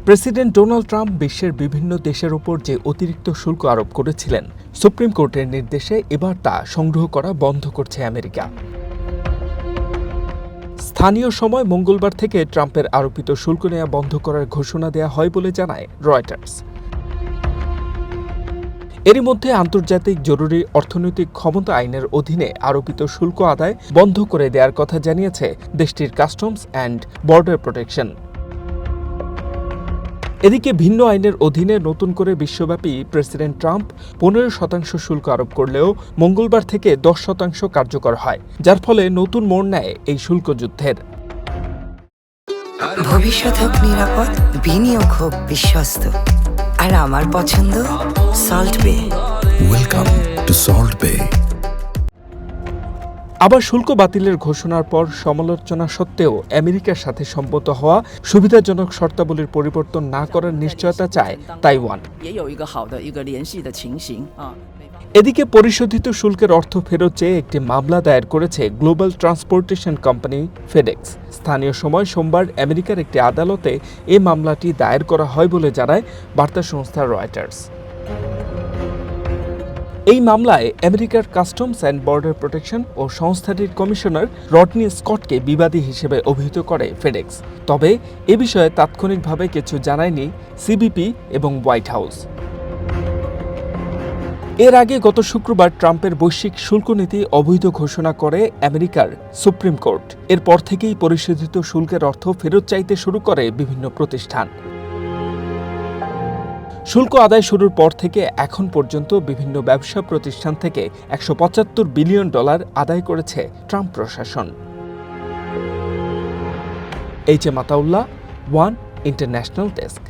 President Donald Trump বিশ্বের বিভিন্ন দেশের ওপর যে অতিরিক্ত শুল্ক আরোপ করেছিলেন, সুপ্রিম কোর্টের নির্দেশে এবার তা সংগ্রহ করা বন্ধ করছে আমেরিকা। স্থানীয় সময় মঙ্গলবার থেকে ট্রাম্পের আরোপিত শুল্ক নেওয়া বন্ধ করার ঘোষণা দেওয়া হয় বলে জানায় রয়টার্স। এরই মধ্যে আন্তর্জাতিক জরুরি অর্থনৈতিক ক্ষমতা আইনের অধীনে আরোপিত শুল্ক আদায় বন্ধ করে দেওয়ার কথা জানিয়েছে দেশটির কাস্টমস অ্যান্ড বর্ডার প্রোটেকশন। এদিকে ভিন্ন আইনের অধীনে নতুন করে বিশ্বব্যাপী প্রেসিডেন্ট ট্রাম্প 15% শুল্ক আরোপ করলেও মঙ্গলবার থেকে 10% কার্যকর হয়, যার ফলে নতুন মোড় নেয় এই শুল্ক যুদ্ধের। ভবিষ্যৎ হোক নিরাপদ, বিনিয়োগ হোক বিশ্বস্ত, আর আমার পছন্দ সল্ট বে। ওয়েলকাম টু সল্ট বে। আবার শুল্ক বাতিলের ঘোষণার পর সমালোচনা সত্ত্বেও আমেরিকার সাথে সম্মত হওয়া সুবিধাজনক শর্তাবলীর পরিবর্তন না করার নিশ্চয়তা চায় তাইওয়ান। এদিকে পরিশোধিত শুল্কের অর্থ ফেরত চেয়ে একটি মামলা দায়ের করেছে গ্লোবাল ট্রান্সপোর্টেশন কোম্পানি ফেডেক্স। স্থানীয় সময় সোমবার আমেরিকার একটি আদালতে এই মামলাটি দায়ের করা হয় বলে জানায় বার্তা সংস্থা রয়টার্স। এই মামলায় আমেরিকার কাস্টমস অ্যান্ড বর্ডার প্রোটেকশন ও সংস্থাটির কমিশনার রডনি স্কটকে বিবাদী হিসেবে অভিহিত করে ফেডেক্স। তবে এ বিষয়ে তাৎক্ষণিকভাবে কিছু জানায়নি সিবিপি এবং হোয়াইট হাউস। এর আগে গত শুক্রবার ট্রাম্পের বৈশ্বিক শুল্ক নীতি অবৈধ ঘোষণা করে আমেরিকার সুপ্রিম কোর্ট। এরপর থেকেই পরিশোধিত শুল্কের অর্থ ফেরত চাইতে শুরু করে বিভিন্ন প্রতিষ্ঠান। শুল্ক আদায় শুরুর পর থেকে এখন পর্যন্ত বিভিন্ন ব্যবসা প্রতিষ্ঠান থেকে $175 বিলিয়ন আদায় করেছে ট্রাম্প প্রশাসন। H M Ataullah, one international desk.